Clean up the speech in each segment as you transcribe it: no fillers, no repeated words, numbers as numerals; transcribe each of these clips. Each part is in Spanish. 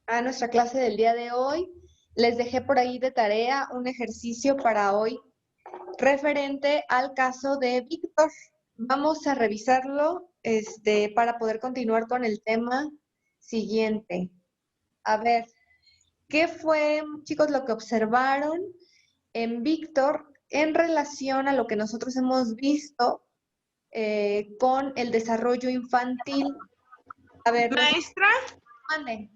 a nuestra clase del día de hoy. Les dejé por ahí de tarea un ejercicio para hoy referente al caso de Víctor. Vamos a revisarlo para poder continuar con el tema siguiente. A ver, ¿qué fue, chicos, lo que observaron en Víctor en relación a lo que nosotros hemos visto con el desarrollo infantil? A ver, Maestra, manden.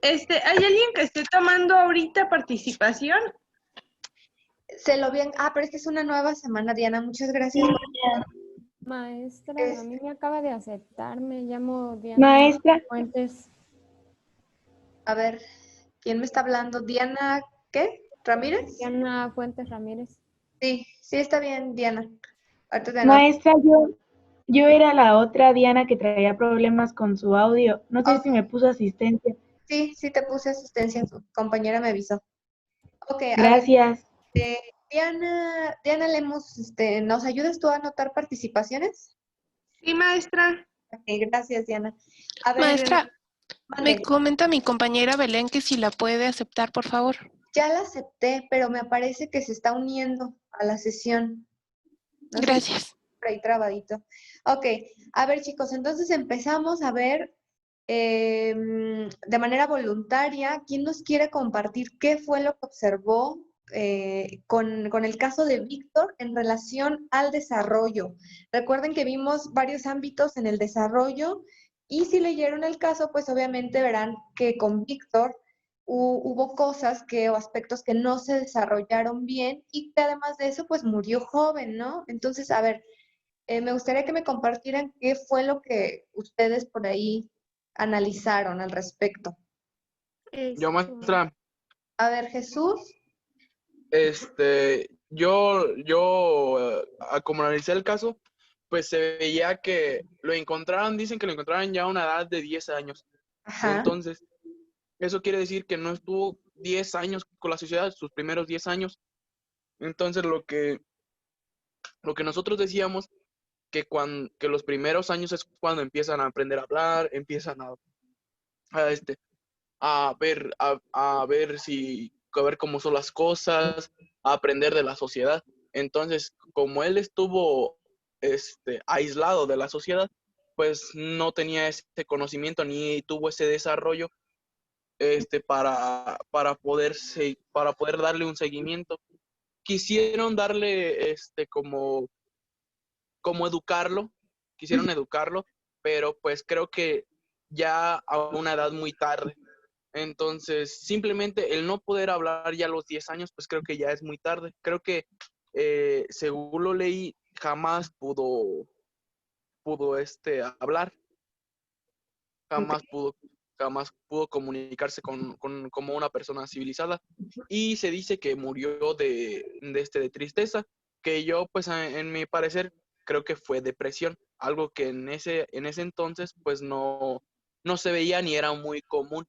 ¿hay alguien que esté tomando ahorita participación? Se lo bien. Ah, pero esta es una nueva semana, Diana. Muchas gracias. Maestra, a Es- mí me acaba de aceptar, me llamo Diana Maestra, Fuentes. a ver, ¿quién me está hablando? ¿Diana qué? ¿Ramírez? Diana Fuentes Ramírez. Sí, sí está bien, Diana. Ahorita te anoto. maestra, yo era la otra Diana que traía problemas con su audio. No sé Ok, si me puso asistencia. sí, sí te puse asistencia. Tu compañera me avisó. Ok, a ver, Gracias. Diana Lemos, ¿nos ayudas tú a anotar participaciones? Sí, maestra. Ok, gracias, Diana. A ver, Maestra, me mande. comenta mi compañera Belén que si la puede aceptar, por favor. Ya la acepté, pero me parece que se está uniendo a la sesión. No sé, Gracias. por ahí trabadito. Ok, a ver chicos, entonces empezamos a ver de manera voluntaria quién nos quiere compartir qué fue lo que observó con el caso de Víctor en relación al desarrollo. Recuerden que vimos varios ámbitos en el desarrollo y si leyeron el caso, pues obviamente verán que con Víctor hubo cosas o aspectos que no se desarrollaron bien y que además de eso, pues murió joven, ¿no? Entonces, a ver, me gustaría que me compartieran qué fue lo que ustedes por ahí analizaron al respecto. Este, Yo, maestra, A ver, Jesús. como analicé el caso, pues se veía que lo encontraron, dicen que lo encontraron ya a una edad de 10 años. Ajá. Entonces, eso quiere decir que no estuvo 10 años con la sociedad, sus primeros 10 años. Entonces, lo que nosotros decíamos, que los primeros años es cuando empiezan a aprender a hablar, empiezan a, este, a ver cómo son las cosas, a aprender de la sociedad. Entonces, como él estuvo aislado de la sociedad, pues no tenía ese conocimiento ni tuvo ese desarrollo para poder darle un seguimiento. Quisieron darle como quisieron educarlo, pero pues creo que ya a una edad muy tarde. Entonces, simplemente el no poder hablar ya a los 10 años, pues creo que ya es muy tarde. Creo que, según lo leí, jamás pudo hablar, Ok. jamás pudo, jamás pudo comunicarse como una persona civilizada. Y se dice que murió de tristeza, que yo, pues, en mi parecer, creo que fue depresión, algo que en ese entonces, pues, no se veía ni era muy común.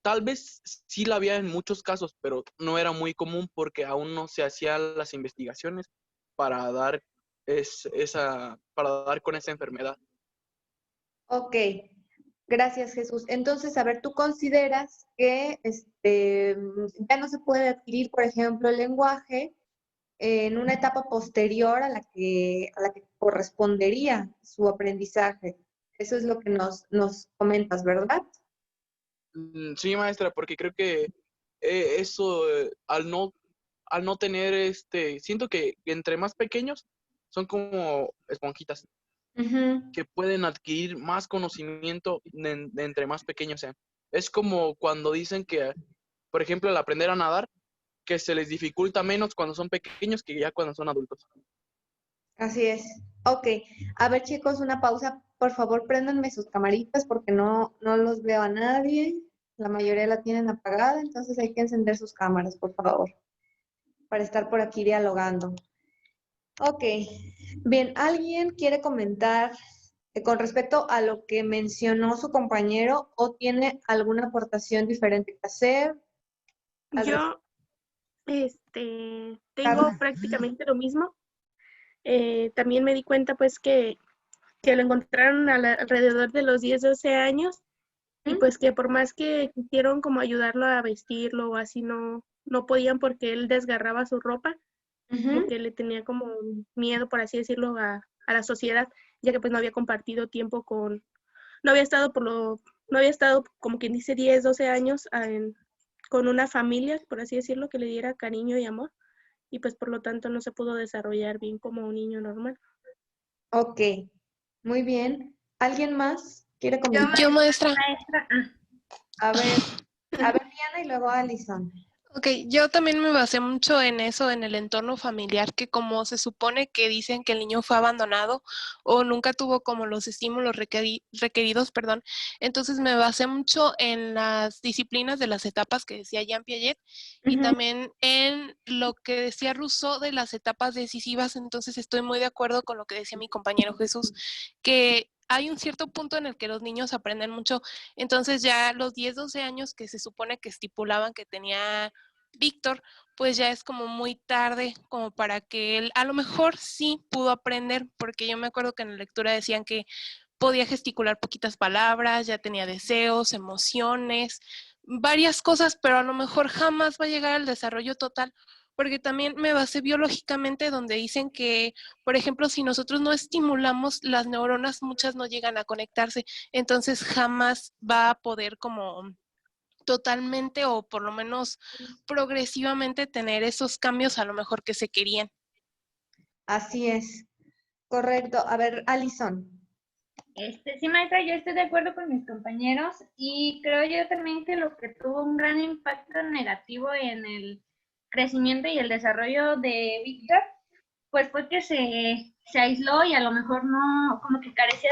Tal vez sí la había en muchos casos, pero no era muy común porque aún no se hacían las investigaciones para dar para dar con esa enfermedad. Ok, gracias Jesús. Entonces, a ver, ¿tú consideras que ya no se puede adquirir, por ejemplo, el lenguaje en una etapa posterior a la que correspondería su aprendizaje? Eso es lo que nos comentas, ¿verdad? Sí, maestra, porque creo que eso, al no tener siento que entre más pequeños son como esponjitas Ujú. que pueden adquirir más conocimiento de entre más pequeños sean. Es como cuando dicen que, por ejemplo, al aprender a nadar, que se les dificulta menos cuando son pequeños que ya cuando son adultos. Así es. Ok. A ver, chicos, una pausa. Por favor, préndanme sus camaritas porque no los veo a nadie. La mayoría la tienen apagada, entonces hay que encender sus cámaras, por favor, para estar por aquí dialogando. Ok. Bien, ¿alguien quiere comentar con respecto a lo que mencionó su compañero o tiene alguna aportación diferente que hacer? Al yo tengo prácticamente lo mismo. También me di cuenta pues que lo encontraron alrededor de los 10, 12 años y pues que por más que quisieron como ayudarlo a vestirlo o así, no podían porque él desgarraba su ropa, porque le tenía como miedo, por así decirlo, a la sociedad, ya que pues no había compartido tiempo no había estado no había estado como quien dice 10, 12 años con una familia, por así decirlo, que le diera cariño y amor, y pues por lo tanto no se pudo desarrollar bien como un niño normal. Ok, muy bien. ¿Alguien más quiere Yo, comentar? Yo, maestra. maestra, A ver, Diana y luego Alison. Ok, yo también me basé mucho en eso, en el entorno familiar, que como se supone que dicen que el niño fue abandonado o nunca tuvo como los estímulos requeridos, perdón, entonces me basé mucho en las disciplinas de las etapas que decía Jean Piaget y también en lo que decía Rousseau de las etapas decisivas, entonces estoy muy de acuerdo con lo que decía mi compañero Jesús, que hay un cierto punto en el que los niños aprenden mucho, entonces ya los 10, 12 años que se supone que estipulaban que tenía Víctor, pues ya es como muy tarde como para que él a lo mejor sí pudo aprender, porque yo me acuerdo que en la lectura decían que podía gesticular poquitas palabras, ya tenía deseos, emociones, varias cosas, pero a lo mejor jamás va a llegar al desarrollo total, porque también me basé biológicamente donde dicen que, por ejemplo, si nosotros no estimulamos las neuronas, muchas no llegan a conectarse, entonces jamás va a poder como totalmente o por lo menos progresivamente tener esos cambios a lo mejor que se querían. Así es, correcto. A ver, Alison. sí, maestra, yo estoy de acuerdo con mis compañeros y creo yo también que lo que tuvo un gran impacto negativo en el crecimiento y el desarrollo de Víctor, pues fue que se aisló y a lo mejor no, como que carecía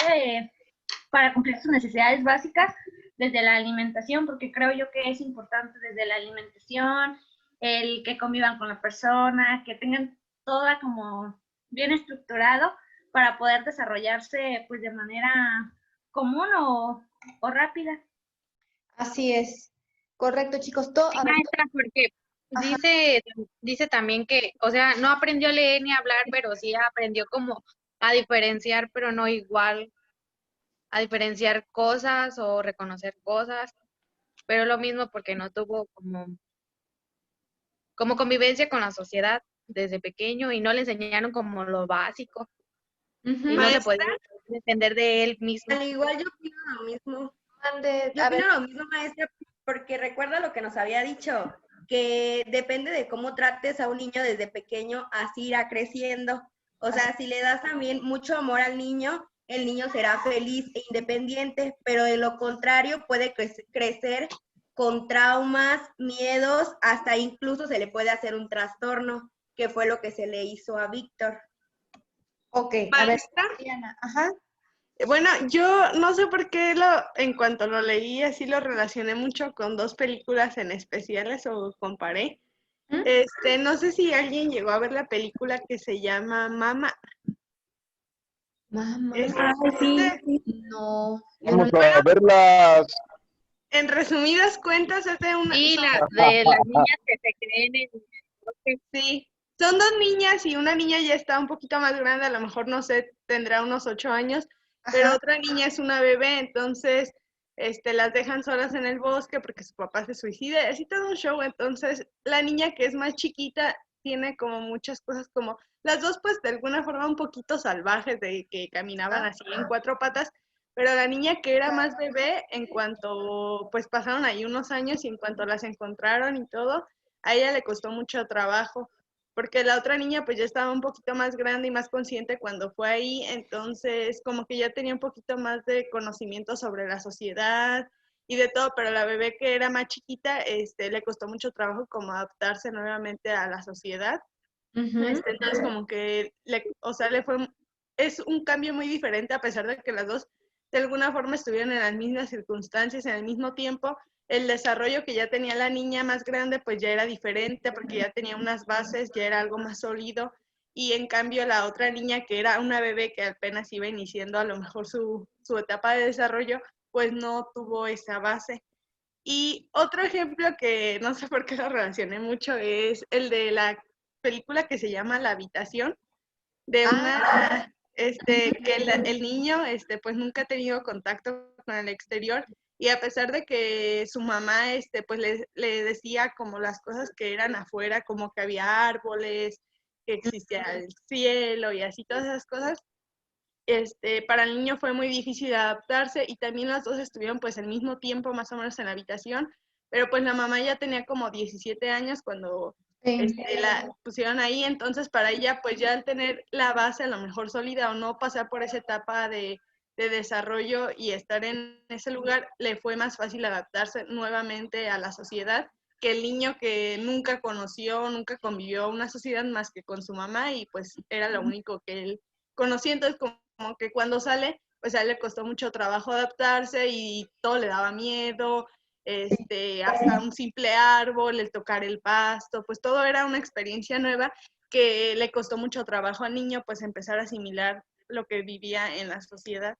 para cumplir sus necesidades básicas desde la alimentación, porque creo yo que es importante desde la alimentación, el que convivan con la persona, que tengan toda como bien estructurado para poder desarrollarse pues de manera común o rápida. Así es. Correcto, chicos. Sí, maestra, porque dice también que, o sea, no aprendió a leer ni a hablar, pero sí aprendió como a diferenciar, pero no igual, a diferenciar cosas o reconocer cosas, pero lo mismo porque no tuvo como convivencia con la sociedad desde pequeño y no le enseñaron como lo básico y no se podía defender de él mismo. Al igual yo opino lo mismo. Yo a opino ver, lo mismo, maestra, porque recuerda lo que nos había dicho, que depende de cómo trates a un niño desde pequeño, así irá creciendo. O sea, si le das también mucho amor al niño, el niño será feliz e independiente, pero de lo contrario puede crecer con traumas, miedos, hasta incluso se le puede hacer un trastorno, que fue lo que se le hizo a Víctor. ok, a ver, Maestra, Diana. Ajá. bueno, yo no sé por qué en cuanto lo leí, así lo relacioné mucho con dos películas en especiales o comparé. No sé si alguien llegó a ver la película que se llama Mama. Mamá. No. Vamos a verlas. En resumidas cuentas, es de una... Y de las niñas que se creen en... Sí, son dos niñas y una niña ya está un poquito más grande, a lo mejor no sé, tendrá unos 8 años, pero otra niña es una bebé, entonces las dejan solas en el bosque porque su papá se suicida, y así todo un show. Entonces la niña que es más chiquita tiene como muchas cosas, como las dos pues de alguna forma un poquito salvajes, de que caminaban así en 4 patas, pero la niña que era más bebé, en cuanto pues pasaron ahí unos años y en cuanto las encontraron y todo, a ella le costó mucho trabajo, porque la otra niña pues ya estaba un poquito más grande y más consciente cuando fue ahí, entonces como que ya tenía un poquito más de conocimiento sobre la sociedad y de todo, pero la bebé que era más chiquita, le costó mucho trabajo como adaptarse nuevamente a la sociedad. Entonces como que, es un cambio muy diferente a pesar de que las dos de alguna forma estuvieron en las mismas circunstancias, en el mismo tiempo. El desarrollo que ya tenía la niña más grande pues ya era diferente porque ya tenía unas bases, ya era algo más sólido, y en cambio la otra niña que era una bebé que apenas iba iniciando a lo mejor su etapa de desarrollo, pues no tuvo esa base. Y otro ejemplo que no sé por qué lo relacioné mucho es el de la película que se llama La Habitación, de una, que el niño, pues nunca ha tenido contacto con el exterior y a pesar de que su mamá, pues le decía como las cosas que eran afuera, como que había árboles, que existía el cielo y así todas esas cosas, para el niño fue muy difícil adaptarse y también las dos estuvieron pues al mismo tiempo más o menos en la habitación, pero pues la mamá ya tenía como 17 años cuando la pusieron ahí, entonces para ella pues ya al tener la base a lo mejor sólida o no pasar por esa etapa de desarrollo y estar en ese lugar, le fue más fácil adaptarse nuevamente a la sociedad que el niño que nunca conoció, nunca convivió una sociedad más que con su mamá y pues era lo único que él conocía, entonces como que cuando sale, pues a él le costó mucho trabajo adaptarse y todo le daba miedo, hasta un simple árbol, el tocar el pasto, pues todo era una experiencia nueva que le costó mucho trabajo al niño pues empezar a asimilar lo que vivía en la sociedad.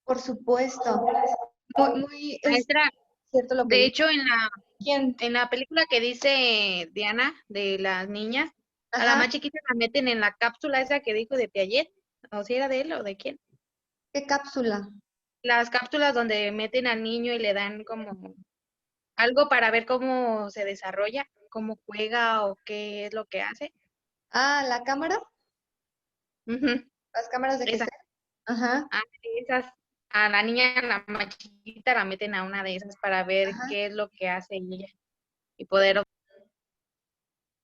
Por supuesto. Muy Maestra, cierto lo que de hecho ¿Quién? en la película que dice Diana de las niñas, a la Ajá. más chiquita la meten en la cápsula esa que dijo de Piaget, o si era de él o de quién. ¿Qué cápsula? Las cápsulas donde meten al niño y le dan como algo para ver cómo se desarrolla, cómo juega o qué es lo que hace. Ah, ¿la cámara? Ujú. Las cámaras de Esa. cassette. Ajá. Ah, esas, a la niña, la más chiquita, la meten a una de esas para ver Ajá. qué es lo que hace ella y poder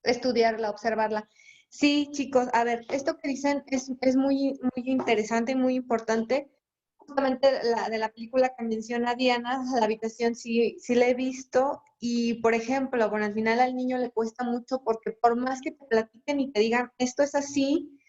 Estudiarla, observarla. Sí, chicos, a ver, esto que dicen es muy, muy interesante y muy importante. Justamente de la película que menciona Diana, la habitación sí la he visto y, por ejemplo, bueno, al final al niño le cuesta mucho porque por más que te platiquen y te digan esto es así,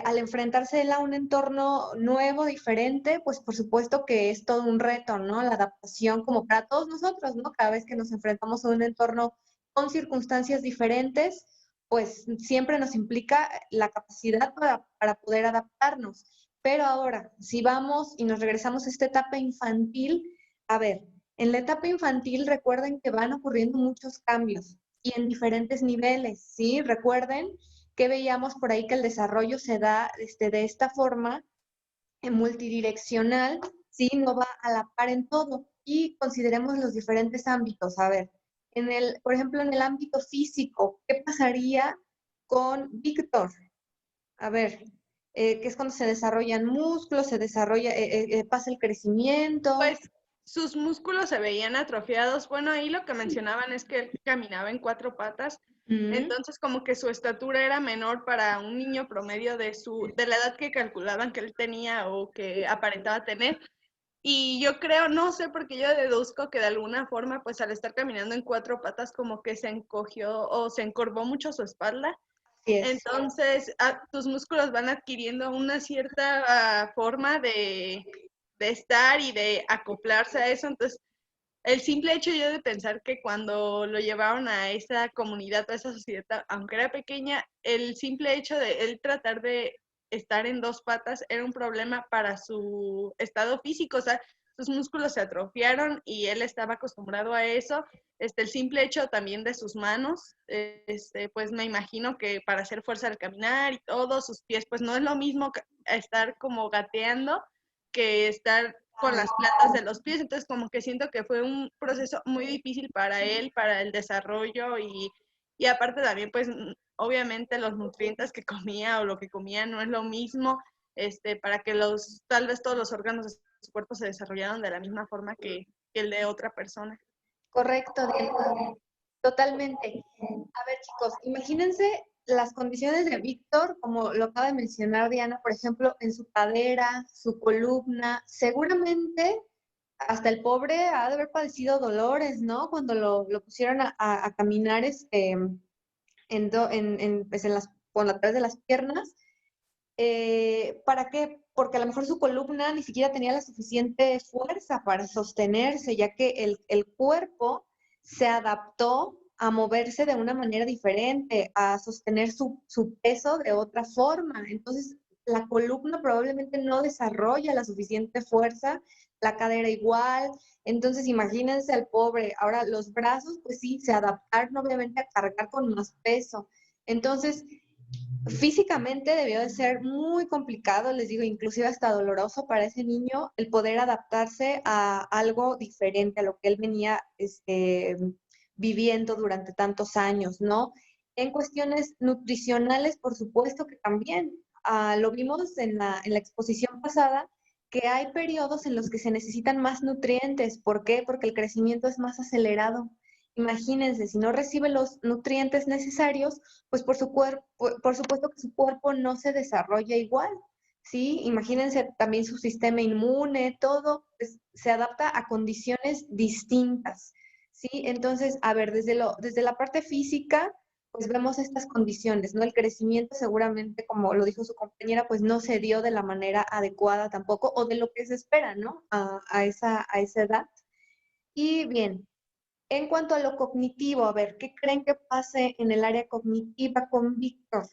al enfrentarse él a un entorno nuevo, diferente, pues por supuesto que es todo un reto, ¿no? La adaptación como para todos nosotros, ¿no? Cada vez que nos enfrentamos a un entorno con circunstancias diferentes, pues siempre nos implica la capacidad para poder adaptarnos. Pero ahora, si vamos y nos regresamos a esta etapa infantil, a ver, en la etapa infantil recuerden que van ocurriendo muchos cambios y en diferentes niveles, ¿sí? Recuerden que veíamos por ahí que el desarrollo se da de esta forma multidireccional, ¿sí? No va a la par en todo. Y consideremos los diferentes ámbitos. A ver, por ejemplo, en el ámbito físico, ¿qué pasaría con Víctor? A ver, que es cuando se desarrollan músculos, se desarrolla, pasa el crecimiento. Pues sus músculos se veían atrofiados. Bueno, ahí lo que mencionaban es que él caminaba en 4 patas, entonces como que su estatura era menor para un niño promedio de la edad que calculaban que él tenía o que aparentaba tener. Y yo creo, no sé, porque yo deduzco que de alguna forma, pues al estar caminando en 4 patas, como que se encogió o se encorvó mucho su espalda. Entonces, tus músculos van adquiriendo una cierta forma de estar y de acoplarse a eso. Entonces, el simple hecho yo de pensar que cuando lo llevaron a esa comunidad, a esa sociedad, aunque era pequeña, el simple hecho de él tratar de estar en 2 patas era un problema para su estado físico, o sea, sus músculos se atrofiaron y él estaba acostumbrado a eso. El simple hecho también de sus manos, pues me imagino que para hacer fuerza al caminar y todo, sus pies, pues no es lo mismo estar como gateando que estar con las plantas de los pies, entonces como que siento que fue un proceso muy difícil para él, para el desarrollo y aparte también pues obviamente los nutrientes que comía o lo que comía no es lo mismo, para que tal vez todos los órganos de su cuerpo se desarrollaron de la misma forma que el de otra persona. Correcto, Diana. Totalmente. A ver, chicos, imagínense las condiciones de Víctor, como lo acaba de mencionar Diana, por ejemplo, en su cadera, su columna, seguramente hasta el pobre ha de haber padecido dolores, ¿no? Cuando lo pusieron a caminar a través de las piernas. ¿Para qué? Porque a lo mejor su columna ni siquiera tenía la suficiente fuerza para sostenerse, ya que el cuerpo se adaptó a moverse de una manera diferente, a sostener su peso de otra forma. Entonces, la columna probablemente no desarrolla la suficiente fuerza, la cadera igual. Entonces, imagínense al pobre. Ahora, los brazos, pues sí, se adaptaron obviamente a cargar con más peso. Entonces, Físicamente debió de ser muy complicado, les digo, inclusive hasta doloroso para ese niño el poder adaptarse a algo diferente a lo que él venía viviendo durante tantos años, ¿no? En cuestiones nutricionales, por supuesto que también. Lo vimos en la exposición pasada, que hay periodos en los que se necesitan más nutrientes. ¿Por qué? Porque el crecimiento es más acelerado. Imagínense, si no recibe los nutrientes necesarios, pues por supuesto que su cuerpo no se desarrolla igual, ¿sí? Imagínense también su sistema inmune, todo pues, se adapta a condiciones distintas, ¿sí? Entonces, a ver, desde la parte física, pues vemos estas condiciones, ¿no? El crecimiento seguramente, como lo dijo su compañera, pues no se dio de la manera adecuada tampoco, o de lo que se espera, ¿no? A esa edad. Y bien, en cuanto a lo cognitivo, a ver, ¿qué creen que pase en el área cognitiva con Víctor?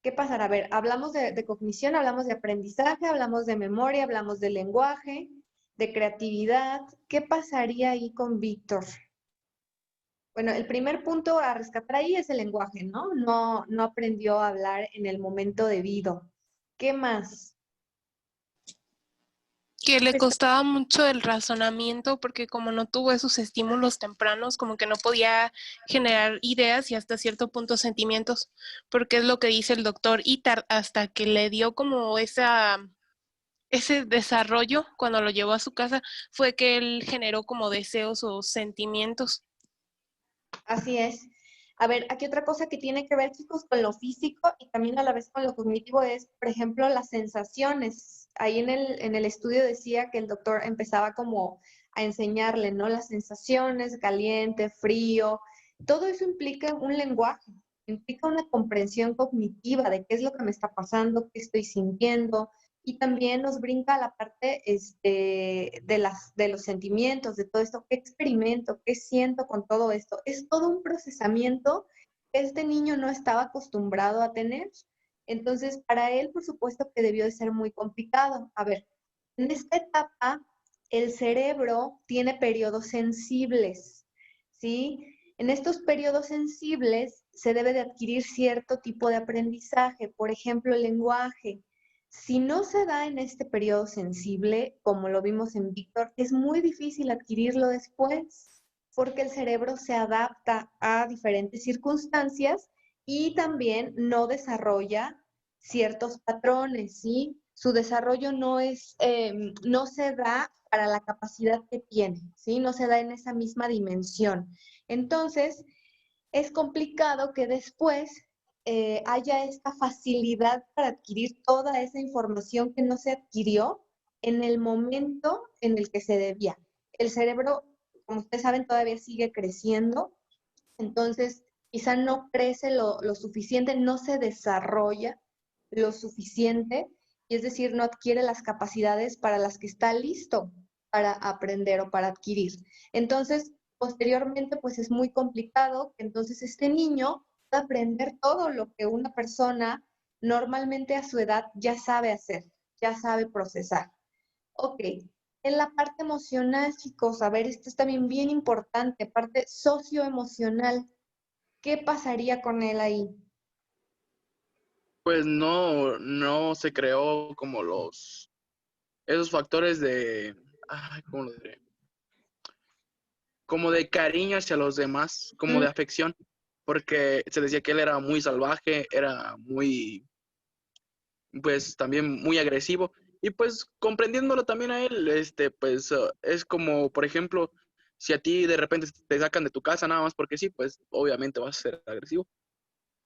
¿Qué pasará? A ver, hablamos de cognición, hablamos de aprendizaje, hablamos de memoria, hablamos de lenguaje, de creatividad. ¿Qué pasaría ahí con Víctor? Bueno, el primer punto a rescatar ahí es el lenguaje, ¿no? No aprendió a hablar en el momento debido. ¿Qué más? Que le costaba mucho el razonamiento porque como no tuvo esos estímulos tempranos, como que no podía generar ideas y hasta cierto punto sentimientos, porque es lo que dice el doctor Itar, hasta que le dio como ese desarrollo cuando lo llevó a su casa, fue que él generó como deseos o sentimientos. Así es. A ver, aquí otra cosa que tiene que ver, chicos, con lo físico y también a la vez con lo cognitivo es, por ejemplo, las sensaciones. Ahí en el estudio decía que el doctor empezaba como a enseñarle, ¿no? Las sensaciones, caliente, frío. Todo eso implica un lenguaje, implica una comprensión cognitiva de qué es lo que me está pasando, qué estoy sintiendo, y también nos brinca a la parte de los sentimientos, de todo esto, qué experimento, qué siento con todo esto. Es todo un procesamiento que este niño no estaba acostumbrado a tener. Entonces, para él, por supuesto que debió de ser muy complicado. A ver, en esta etapa, el cerebro tiene periodos sensibles, ¿sí? En estos periodos sensibles se debe de adquirir cierto tipo de aprendizaje, por ejemplo, el lenguaje. Si no se da en este periodo sensible, como lo vimos en Víctor, es muy difícil adquirirlo después, porque el cerebro se adapta a diferentes circunstancias y también no desarrolla ciertos patrones, ¿sí? Su desarrollo no se da para la capacidad que tiene, ¿sí? No se da en esa misma dimensión. Entonces, es complicado que después haya esta facilidad para adquirir toda esa información que no se adquirió en el momento en el que se debía. El cerebro, como ustedes saben, todavía sigue creciendo, entonces quizá no crece lo suficiente, no se desarrolla lo suficiente, y es decir, no adquiere las capacidades para las que está listo para aprender o para adquirir. Entonces, posteriormente, pues es muy complicado que entonces este niño pueda aprender todo lo que una persona normalmente a su edad ya sabe hacer, ya sabe procesar. Ok, en la parte emocional, chicos, a ver, esto es también bien importante, parte socioemocional. ¿Qué pasaría con él ahí? Pues no se creó como esos factores de, ¿cómo lo diré? Como de cariño hacia los demás, como de afección, porque se decía que él era muy salvaje, era muy, pues también muy agresivo, y pues comprendiéndolo también a él, pues es como, por ejemplo, si a ti de repente te sacan de tu casa nada más porque sí, pues obviamente vas a ser agresivo.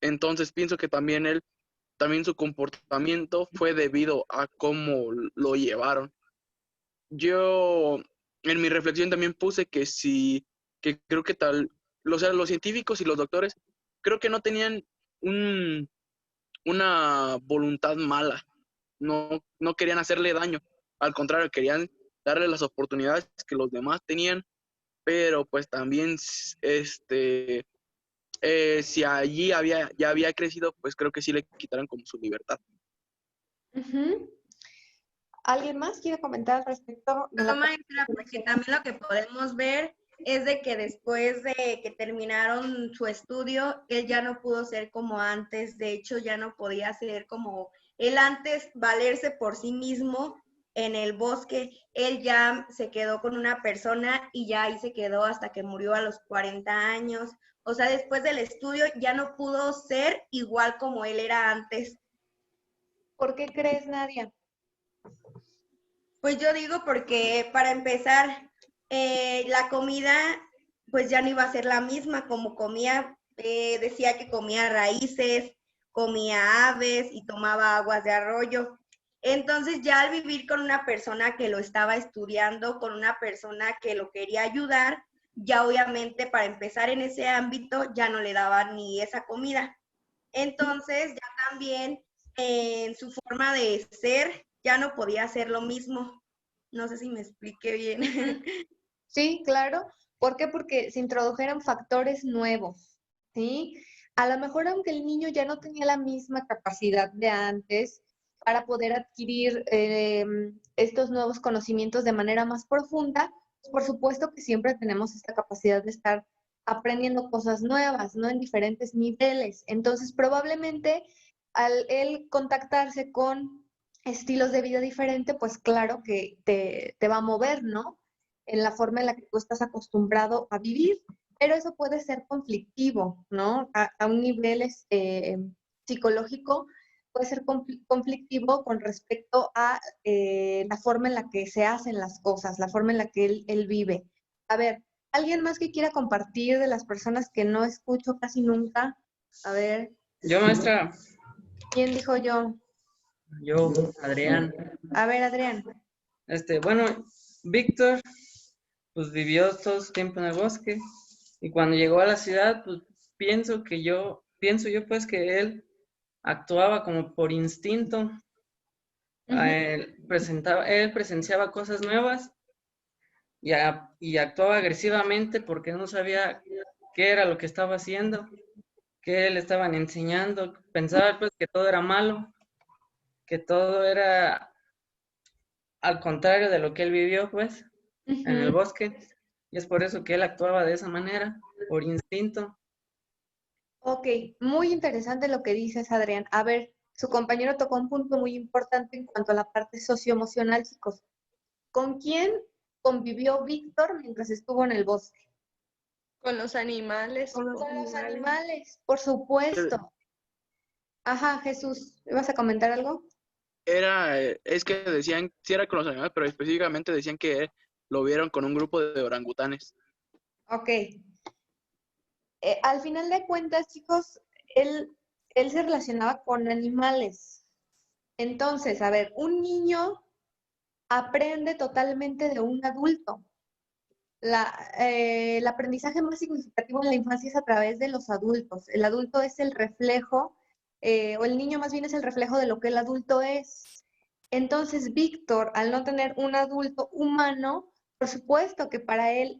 Entonces pienso que también su comportamiento fue debido a cómo lo llevaron. Yo en mi reflexión también puse que que creo que o sea, los científicos y los doctores creo que no tenían una voluntad mala, no querían hacerle daño, al contrario, querían darle las oportunidades que los demás tenían, pero pues también, si allí ya había crecido, pues creo que sí le quitaron como su libertad. ¿Alguien más quiere comentar al respecto? No, maestra, porque también lo que podemos ver es de que después de que terminaron su estudio, él ya no pudo ser como antes. De hecho, ya no podía ser como él antes, valerse por sí mismo en el bosque. Él ya se quedó con una persona y ya ahí se quedó hasta que murió a los 40 años. O sea, después del estudio ya no pudo ser igual como él era antes. ¿Por qué crees, Nadia? Pues yo digo porque para empezar, la comida pues ya no iba a ser la misma como comía. Decía que comía raíces, comía aves y tomaba aguas de arroyo. Entonces ya al vivir con una persona que lo estaba estudiando, con una persona que lo quería ayudar, ya obviamente para empezar en ese ámbito ya no le daba ni esa comida. Entonces ya también en su forma de ser ya no podía hacer lo mismo. No sé si me expliqué bien. Sí, claro. ¿Por qué? Porque se introdujeron factores nuevos, ¿sí? A lo mejor aunque el niño ya no tenía la misma capacidad de antes para poder adquirir estos nuevos conocimientos de manera más profunda, pues por supuesto que siempre tenemos esta capacidad de estar aprendiendo cosas nuevas, ¿no? En diferentes niveles. Entonces, probablemente al él contactarse con estilos de vida diferente, pues claro que te va a mover, ¿no? En la forma en la que tú estás acostumbrado a vivir, pero eso puede ser conflictivo, ¿no? A un nivel psicológico puede ser conflictivo con respecto a la forma en la que se hacen las cosas, la forma en la que él vive. A ver, ¿alguien más que quiera compartir de las personas que no escucho casi nunca? A ver. Yo, maestra. ¿Quién dijo yo? Yo, Adrián. A ver, Adrián. Bueno, Víctor, pues vivió todo su tiempo en el bosque y cuando llegó a la ciudad, pues pienso yo pues que él actuaba como por instinto. Él presenciaba cosas nuevas y actuaba agresivamente porque no sabía qué era lo que estaba haciendo, qué le estaban enseñando. Pensaba pues que todo era malo, que todo era al contrario de lo que él vivió pues en el bosque, y es por eso que él actuaba de esa manera, por instinto. Ok, muy interesante lo que dices, Adrián. A ver, su compañero tocó un punto muy importante en cuanto a la parte socioemocional, chicos. ¿Con quién convivió Víctor mientras estuvo en el bosque? Con los animales. Con los animales, por supuesto. Ajá, Jesús, ¿ibas a comentar algo? Es que decían, sí era con los animales, pero específicamente decían que lo vieron con un grupo de orangutanes. Ok. Al final de cuentas, chicos, él se relacionaba con animales. Entonces, a ver, un niño aprende totalmente de un adulto. El aprendizaje más significativo en la infancia es a través de los adultos. El adulto es el reflejo, o el niño más bien es el reflejo de lo que el adulto es. Entonces, Víctor, al no tener un adulto humano, por supuesto que para él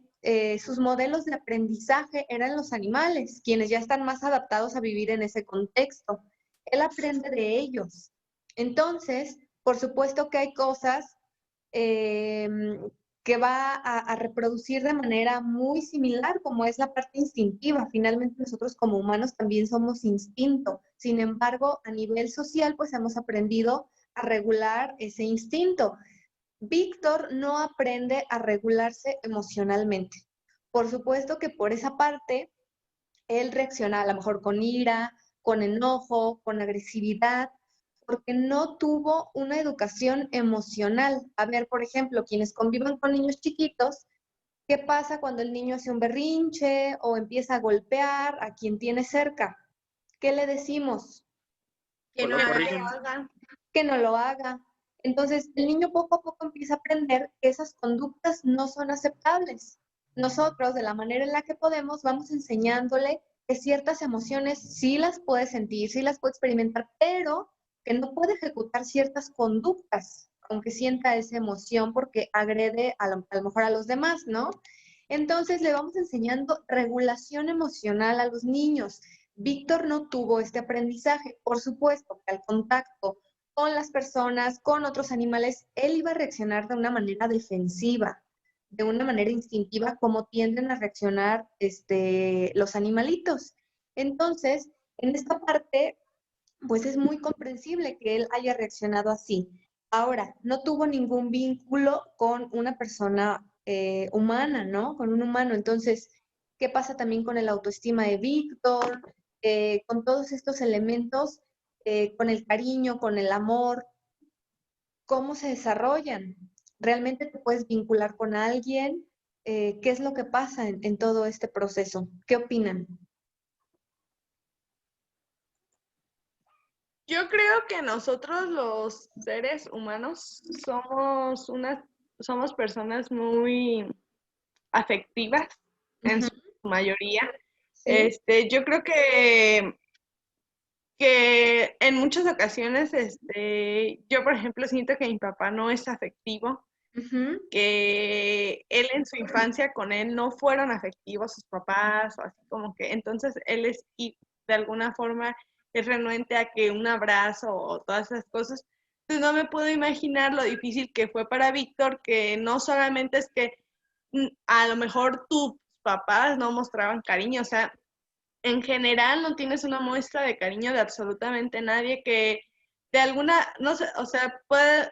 sus modelos de aprendizaje eran los animales, quienes ya están más adaptados a vivir en ese contexto. Él aprende de ellos. Entonces, por supuesto que hay cosas que va a reproducir de manera muy similar, como es la parte instintiva. Finalmente nosotros como humanos también somos instinto. Sin embargo, a nivel social, pues hemos aprendido a regular ese instinto. Víctor no aprende a regularse emocionalmente. Por supuesto que por esa parte, él reacciona a lo mejor con ira, con enojo, con agresividad, porque no tuvo una educación emocional. A ver, por ejemplo, quienes conviven con niños chiquitos, ¿qué pasa cuando el niño hace un berrinche o empieza a golpear a quien tiene cerca? ¿Qué le decimos? Que no lo haga. Que no lo haga. Entonces, el niño poco a poco empieza a aprender que esas conductas no son aceptables. Nosotros, de la manera en la que podemos, vamos enseñándole que ciertas emociones sí las puede sentir, sí las puede experimentar, pero que no puede ejecutar ciertas conductas, aunque sienta esa emoción porque agrede a lo mejor a los demás, ¿no? Entonces, le vamos enseñando regulación emocional a los niños. Víctor no tuvo este aprendizaje. Por supuesto que al contacto con las personas, con otros animales, él iba a reaccionar de una manera defensiva. de una manera instintiva como tienden a reaccionar los animalitos. Entonces, en esta parte, pues es muy comprensible que él haya reaccionado así. Ahora, no tuvo ningún vínculo con una persona humana, ¿no? Con un humano. Entonces, ¿qué pasa también con el autoestima de Víctor? Con todos estos elementos, con el cariño, con el amor, ¿cómo se desarrollan? ¿Realmente te puedes vincular con alguien? ¿Qué es lo que pasa en todo este proceso? ¿Qué opinan? Yo creo que nosotros los seres humanos somos personas muy afectivas en su mayoría. Sí. Yo creo que en muchas ocasiones, yo por ejemplo siento que mi papá no es afectivo, que él en su infancia con él no fueron afectivos sus papás, o así como que, entonces él es y de alguna forma es renuente a que un abrazo o todas esas cosas. Entonces no me puedo imaginar lo difícil que fue para Víctor, que no solamente es que a lo mejor tus papás no mostraban cariño, o sea, en general no tienes una muestra de cariño de absolutamente nadie que de alguna, no sé, o sea,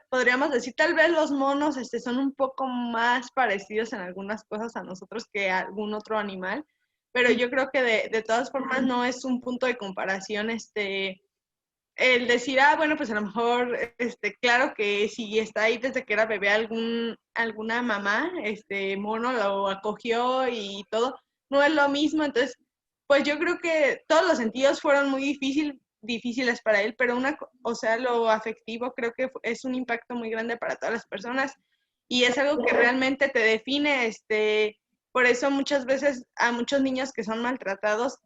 podríamos decir, tal vez los monos son un poco más parecidos en algunas cosas a nosotros que a algún otro animal, pero yo creo que de todas formas no es un punto de comparación, el decir, bueno, pues a lo mejor, claro que si está ahí desde que era bebé alguna mamá, mono lo acogió y todo, no es lo mismo, entonces pues yo creo que todos los sentidos fueron muy difíciles para él, pero o sea, lo afectivo creo que es un impacto muy grande para todas las personas y es algo que realmente te define, por eso muchas veces a muchos niños que son maltratados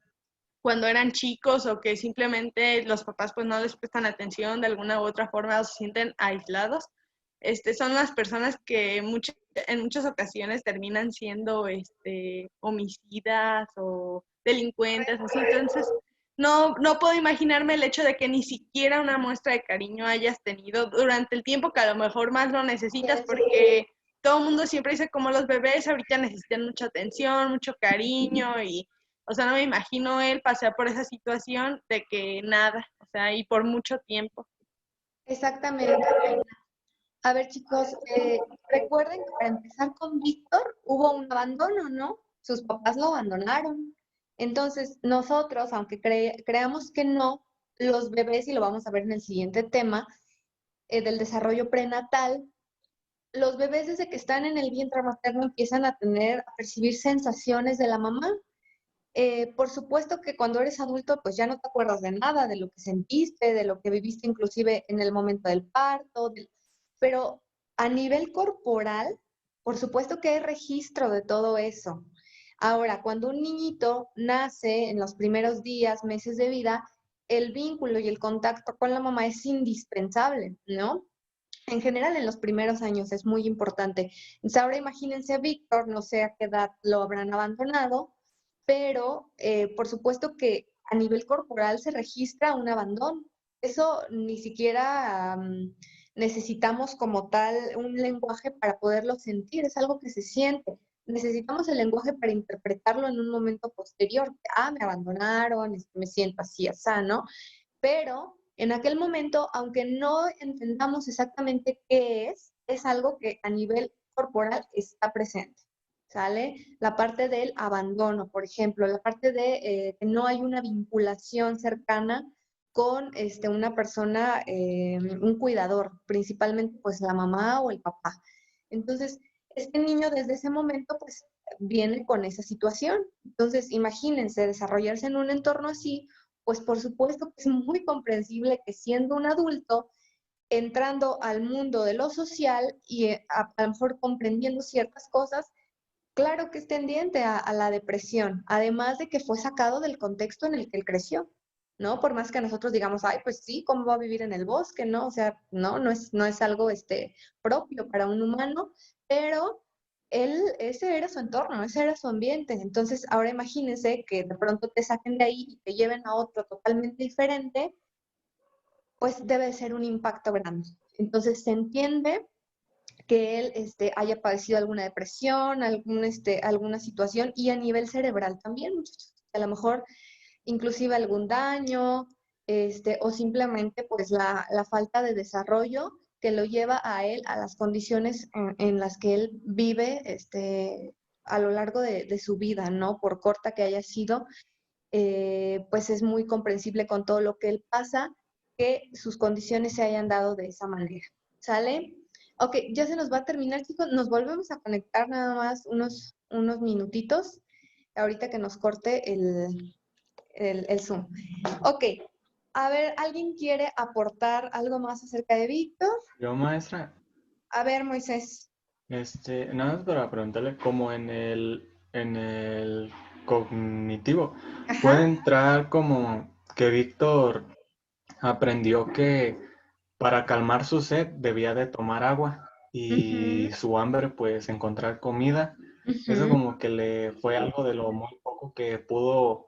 cuando eran chicos o que simplemente los papás pues no les prestan atención de alguna u otra forma o se sienten aislados, son las personas que en muchas ocasiones terminan siendo homicidas o delincuentes, así. Entonces, no puedo imaginarme el hecho de que ni siquiera una muestra de cariño hayas tenido durante el tiempo que a lo mejor más lo necesitas, porque todo el mundo siempre dice como los bebés ahorita necesitan mucha atención, mucho cariño y, o sea, no me imagino él pasar por esa situación de que nada, o sea, y por mucho tiempo. Exactamente. A ver, chicos, recuerden que para empezar con Víctor hubo un abandono, ¿no? Sus papás lo abandonaron. Entonces, nosotros, aunque creamos que no, los bebés, y lo vamos a ver en el siguiente tema, del desarrollo prenatal, los bebés desde que están en el vientre materno empiezan a percibir sensaciones de la mamá. Por supuesto que cuando eres adulto, pues ya no te acuerdas de nada, de lo que sentiste, de lo que viviste inclusive en el momento del parto, pero a nivel corporal, por supuesto que hay registro de todo eso. Ahora, cuando un niñito nace en los primeros días, meses de vida, el vínculo y el contacto con la mamá es indispensable, ¿no? En general, en los primeros años es muy importante. Entonces, ahora imagínense a Víctor, no sé a qué edad lo habrán abandonado, pero por supuesto que a nivel corporal se registra un abandono. Eso ni siquiera necesitamos como tal un lenguaje para poderlo sentir, es algo que se siente. Necesitamos el lenguaje para interpretarlo en un momento posterior. Me abandonaron, me siento así, así, ¿no? Pero en aquel momento, aunque no entendamos exactamente qué es algo que a nivel corporal está presente. ¿Sale? La parte del abandono, por ejemplo, la parte de que no hay una vinculación cercana con una persona, un cuidador, principalmente pues la mamá o el papá. Entonces, este niño desde ese momento pues viene con esa situación. Entonces, imagínense desarrollarse en un entorno así, pues por supuesto que es muy comprensible que siendo un adulto, entrando al mundo de lo social y a lo mejor comprendiendo ciertas cosas, claro que es tendiente a la depresión, además de que fue sacado del contexto en el que él creció, ¿no? Por más que nosotros digamos, ay, pues sí, ¿cómo va a vivir en el bosque? ¿No? O sea, no es algo propio para un humano, pero ese era su entorno, ese era su ambiente. Entonces, ahora imagínense que de pronto te saquen de ahí y te lleven a otro totalmente diferente, pues debe ser un impacto grande. Entonces, se entiende que él haya padecido alguna depresión, alguna situación, y a nivel cerebral también, muchachos. A lo mejor inclusive algún daño, o simplemente pues la falta de desarrollo que lo lleva a él a las condiciones en las que él vive a lo largo de su vida, ¿no? Por corta que haya sido, pues es muy comprensible con todo lo que él pasa, que sus condiciones se hayan dado de esa manera. ¿Sale? Ok, ya se nos va a terminar, chicos. Nos volvemos a conectar nada más unos minutitos, ahorita que nos corte el Zoom. Ok, a ver, ¿alguien quiere aportar algo más acerca de Víctor? Yo, maestra, A ver, Moisés. nada más para preguntarle, como en el cognitivo, puede entrar como que Víctor aprendió que para calmar su sed debía de tomar agua y su hambre pues encontrar comida. Eso como que le fue algo de lo muy poco que pudo